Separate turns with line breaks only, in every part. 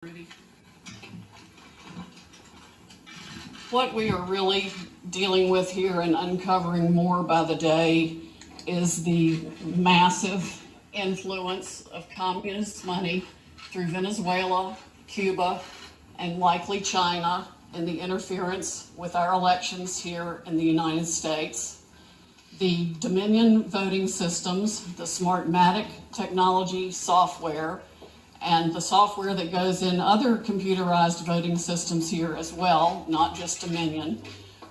Rudy. What we are really dealing with here and uncovering more by the day is the massive influence of communist money through Venezuela, Cuba, and likely China in the interference with our elections here in the United States. The Dominion voting systems, the Smartmatic technology software, and the software that goes in other computerized voting systems here as well, not just Dominion,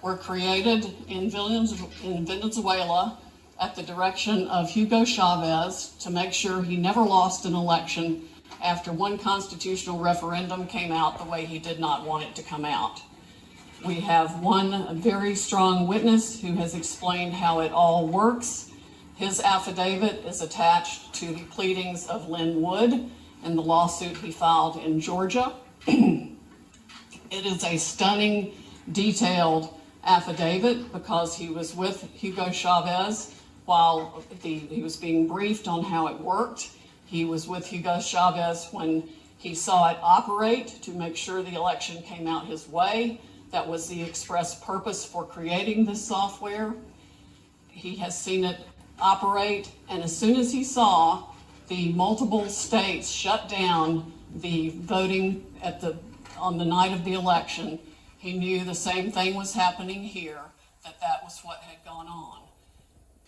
were created in Venezuela at the direction of Hugo Chavez to make sure he never lost an election after one constitutional referendum came out the way he did not want it to come out. We have one very strong witness who has explained how it all works. His affidavit is attached to the pleadings of Lynn Wood in the lawsuit he filed in Georgia. It is a stunning, detailed affidavit because he was with Hugo Chavez while he was being briefed on how it worked. He was with Hugo Chavez when he saw it operate to make sure the election came out his way. That was the express purpose for creating this software. He has seen it operate, and as soon as he saw the multiple states shut down the voting on the night of the election, he knew the same thing was happening here, that was what had gone on.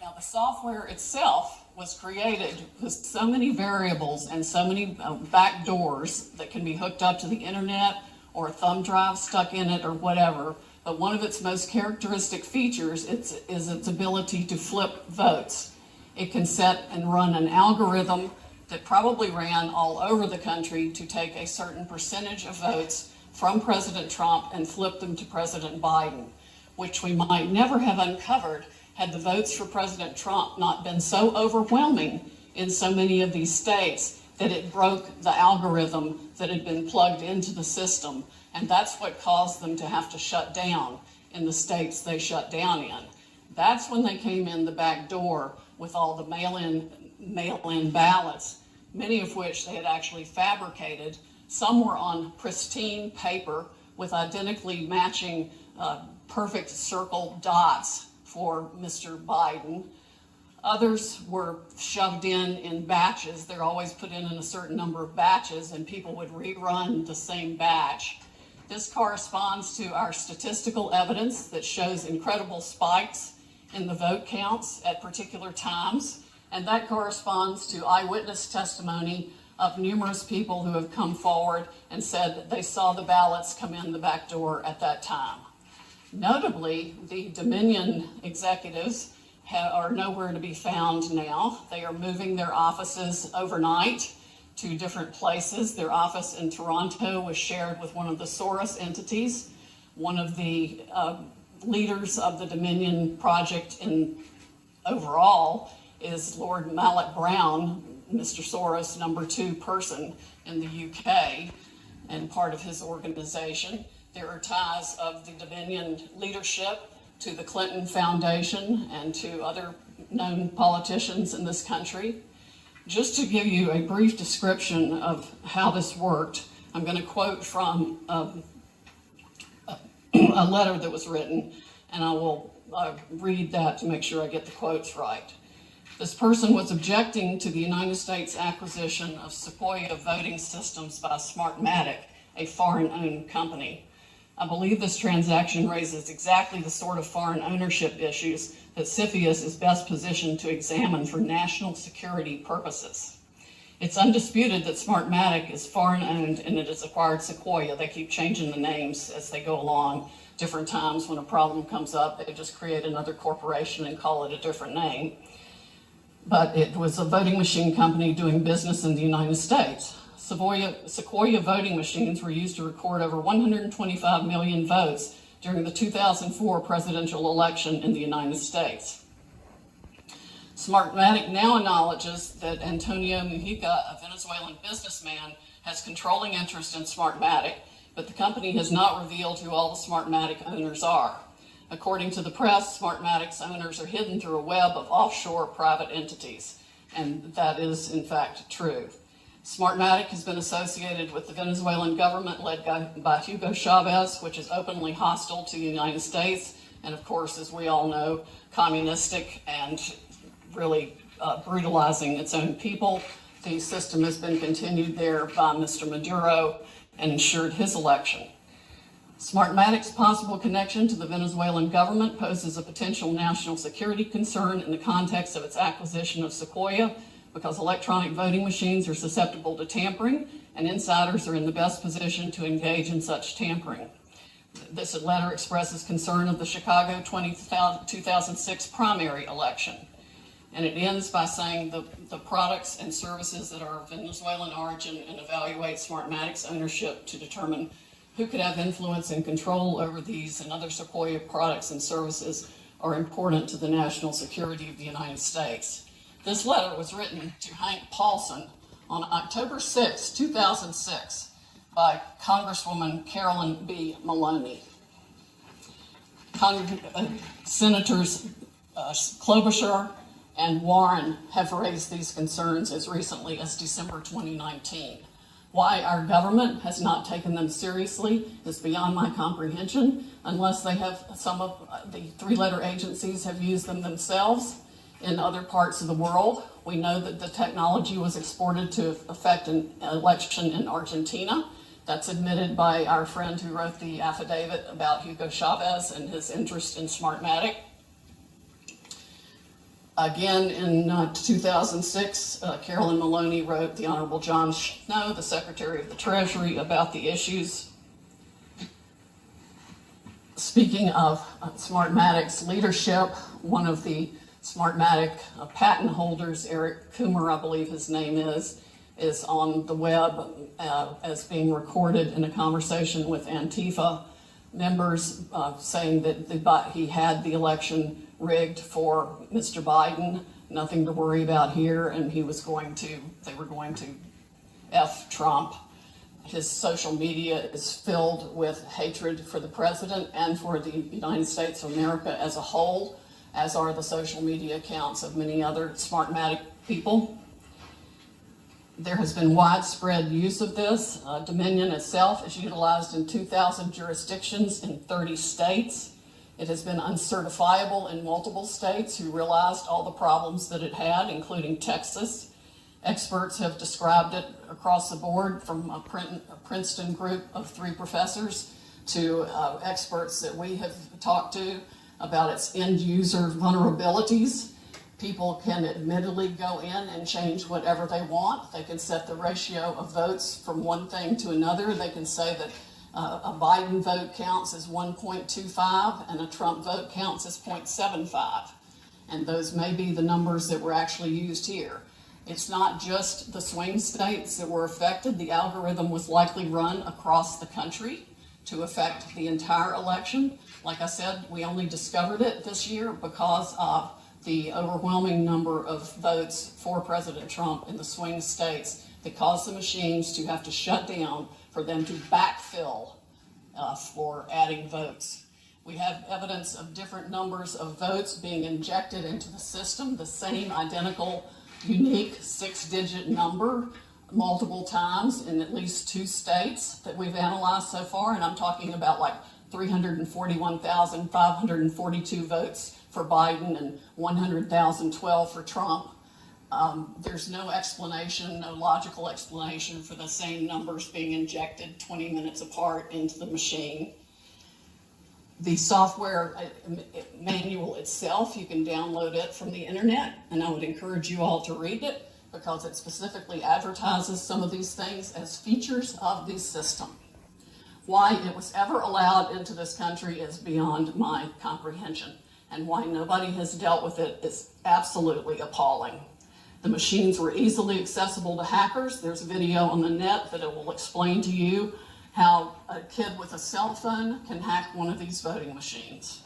Now, the software itself was created with so many variables and so many back doors that can be hooked up to the internet or a thumb drive stuck in it or whatever. But one of its most characteristic features is its ability to flip votes. It can set and run an algorithm that probably ran all over the country to take a certain percentage of votes from President Trump and flip them to President Biden, which we might never have uncovered had the votes for President Trump not been so overwhelming in so many of these states that it broke the algorithm that had been plugged into the system. And that's what caused them to have to shut down in the states they shut down in. That's when they came in the back door with all the mail-in ballots, many of which they had actually fabricated. Some were on pristine paper with identically matching perfect circle dots for Mr. Biden. Others were shoved in batches. They're always put in a certain number of batches, and people would rerun the same batch. This corresponds to our statistical evidence that shows incredible spikes in the vote counts at particular times, and that corresponds to eyewitness testimony of numerous people who have come forward and said that they saw the ballots come in the back door at that time. Notably, the Dominion executives are nowhere to be found now. They are moving their offices overnight to different places. Their office in Toronto was shared with one of the Soros entities. One of the leaders of the Dominion project overall is Lord Mallet Brown, Mr. Soros' number 2 person in the UK and part of his organization. There are ties of the Dominion leadership to the Clinton Foundation and to other known politicians in this country. Just to give you a brief description of how this worked, I'm going to quote from a letter that was written, and I will read that to make sure I get the quotes right. This person was objecting to the United States acquisition of Sequoia voting systems by Smartmatic, a foreign-owned company. I believe this transaction raises exactly the sort of foreign ownership issues that CFIUS is best positioned to examine for national security purposes. It's undisputed that Smartmatic is foreign-owned and it has acquired Sequoia. They keep changing the names as they go along. Different times when a problem comes up, they just create another corporation and call it a different name. But it was a voting machine company doing business in the United States. Sequoia voting machines were used to record over 125 million votes during the 2004 presidential election in the United States. Smartmatic now acknowledges that Antonio Mujica, a Venezuelan businessman, has controlling interest in Smartmatic, but the company has not revealed who all the Smartmatic owners are. According to the press, Smartmatic's owners are hidden through a web of offshore private entities, and that is in fact true. Smartmatic has been associated with the Venezuelan government led by Hugo Chavez, which is openly hostile to the United States, and of course, as we all know, communistic and really brutalizing its own people. The system has been continued there by Mr. Maduro and ensured his election. Smartmatic's possible connection to the Venezuelan government poses a potential national security concern in the context of its acquisition of Sequoia, because electronic voting machines are susceptible to tampering, and insiders are in the best position to engage in such tampering. This letter expresses concern of the Chicago 2006 primary election. And it ends by saying the products and services that are of Venezuelan origin, and evaluate Smartmatic's ownership to determine who could have influence and control over these and other Sequoia products and services are important to the national security of the United States. This letter was written to Hank Paulson on October 6, 2006 by Congresswoman Carolyn B. Maloney. Senators Klobuchar and Warren have raised these concerns as recently as December 2019. Why our government has not taken them seriously is beyond my comprehension, unless they have, some of the three-letter agencies have used them themselves in other parts of the world. We know that the technology was exported to affect an election in Argentina. That's admitted by our friend who wrote the affidavit about Hugo Chavez and his interest in Smartmatic. Again, in 2006, Carolyn Maloney wrote the Honorable John Snow, the Secretary of the Treasury, about the issues. Speaking of Smartmatic's leadership, one of the Smartmatic patent holders, Eric Coomer, I believe his name is on the web as being recorded in a conversation with Antifa members, saying that he had the election rigged for Mr. Biden, nothing to worry about here, and they were going to F Trump. His social media is filled with hatred for the president and for the United States of America as a whole, as are the social media accounts of many other Smartmatic people. There has been widespread use of this. Dominion itself is utilized in 2,000 jurisdictions in 30 states. It has been uncertifiable in multiple states who realized all the problems that it had, including Texas. Experts have described it across the board, from a Princeton group of 3 professors to experts that we have talked to about its end user vulnerabilities. People can admittedly go in and change whatever they want. They can set the ratio of votes from one thing to another. They can say that a Biden vote counts as 1.25 and a Trump vote counts as 0.75. And those may be the numbers that were actually used here. It's not just the swing states that were affected. The algorithm was likely run across the country to affect the entire election. Like I said, we only discovered it this year because of the overwhelming number of votes for President Trump in the swing states that caused the machines to have to shut down for them to backfill for adding votes. We have evidence of different numbers of votes being injected into the system, the same identical, unique 6-digit number multiple times in at least 2 states that we've analyzed so far, and I'm talking about like 341,542 votes for Biden and 100,012 for Trump. There's no explanation, no logical explanation for the same numbers being injected 20 minutes apart into the machine. The software manual itself, you can download it from the internet, and I would encourage you all to read it because it specifically advertises some of these things as features of the system. Why it was ever allowed into this country is beyond my comprehension, and why nobody has dealt with it is absolutely appalling. The machines were easily accessible to hackers. There's a video on the net that it will explain to you how a kid with a cell phone can hack one of these voting machines.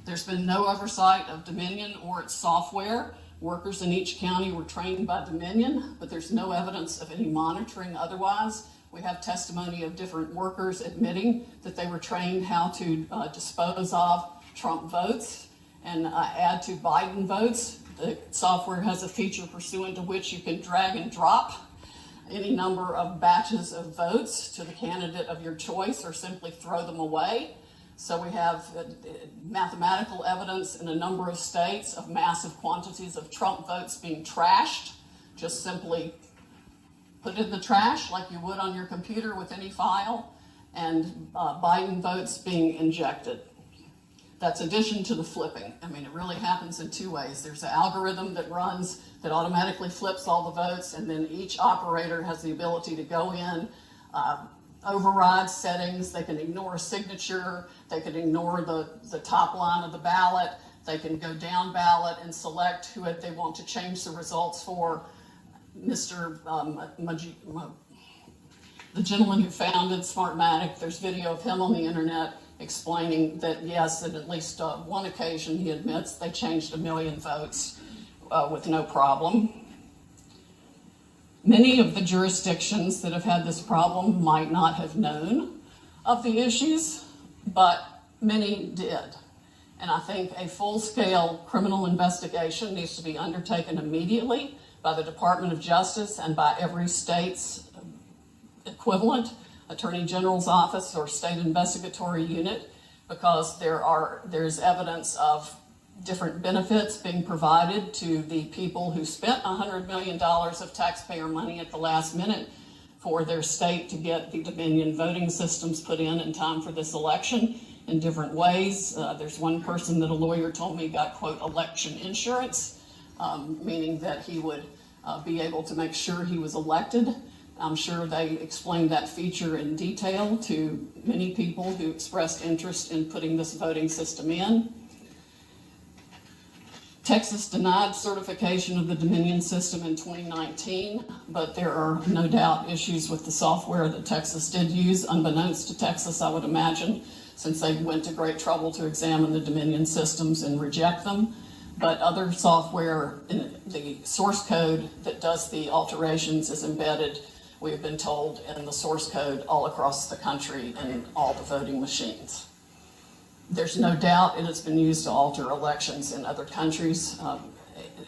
There's been no oversight of Dominion or its software. Workers in each county were trained by Dominion, but there's no evidence of any monitoring otherwise. We have testimony of different workers admitting that they were trained how to dispose of Trump votes and add to Biden votes. The software has a feature pursuant to which you can drag and drop any number of batches of votes to the candidate of your choice or simply throw them away. So we have mathematical evidence in a number of states of massive quantities of Trump votes being trashed. Just simply put it in the trash like you would on your computer with any file, and Biden votes being injected. That's addition to the flipping. I mean, it really happens in two ways. There's an algorithm that runs that automatically flips all the votes, and then each operator has the ability to go in, override settings. They can ignore a signature. They can ignore the top line of the ballot. They can go down ballot and select who they want to change the results for. The gentleman who founded Smartmatic, there's video of him on the internet explaining that yes, at least one occasion he admits they changed 1 million votes with no problem. Many of the jurisdictions that have had this problem might not have known of the issues, but many did. And I think a full-scale criminal investigation needs to be undertaken immediately by the Department of Justice and by every state's equivalent, Attorney General's office or state investigatory unit, because there's evidence of different benefits being provided to the people who spent $100 million of taxpayer money at the last minute for their state to get the Dominion voting systems put in time for this election in different ways. There's one person that a lawyer told me got, quote, election insurance, meaning that he would be able to make sure he was elected. I'm sure they explained that feature in detail to many people who expressed interest in putting this voting system in. Texas denied certification of the Dominion system in 2019, but there are no doubt issues with the software that Texas did use, unbeknownst to Texas, I would imagine, since they went to great trouble to examine the Dominion systems and reject them. But other software, in the source code that does the alterations is embedded, we have been told, in the source code all across the country in all the voting machines. There's no doubt it has been used to alter elections in other countries.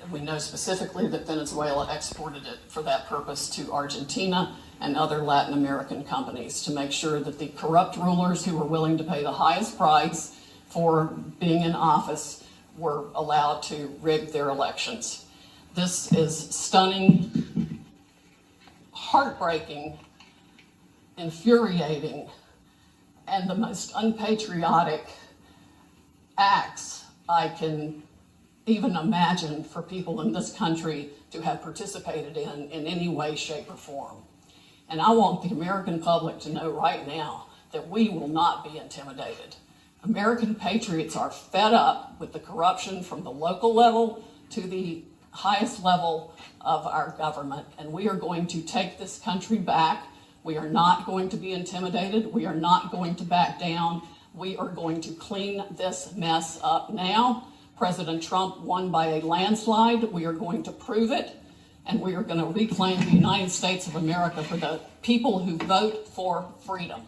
We know specifically that Venezuela exported it for that purpose to Argentina and other Latin American companies to make sure that the corrupt rulers who were willing to pay the highest price for being in office were allowed to rig their elections. This is stunning, heartbreaking, infuriating, and the most unpatriotic acts I can even imagine for people in this country to have participated in any way, shape, or form. And I want the American public to know right now that we will not be intimidated. American patriots are fed up with the corruption from the local level to the highest level of our government, and we are going to take this country back. We are not going to be intimidated. We are not going to back down. We are going to clean this mess up now. President Trump won by a landslide. We are going to prove it, and we are going to reclaim the United States of America for the people who vote for freedom.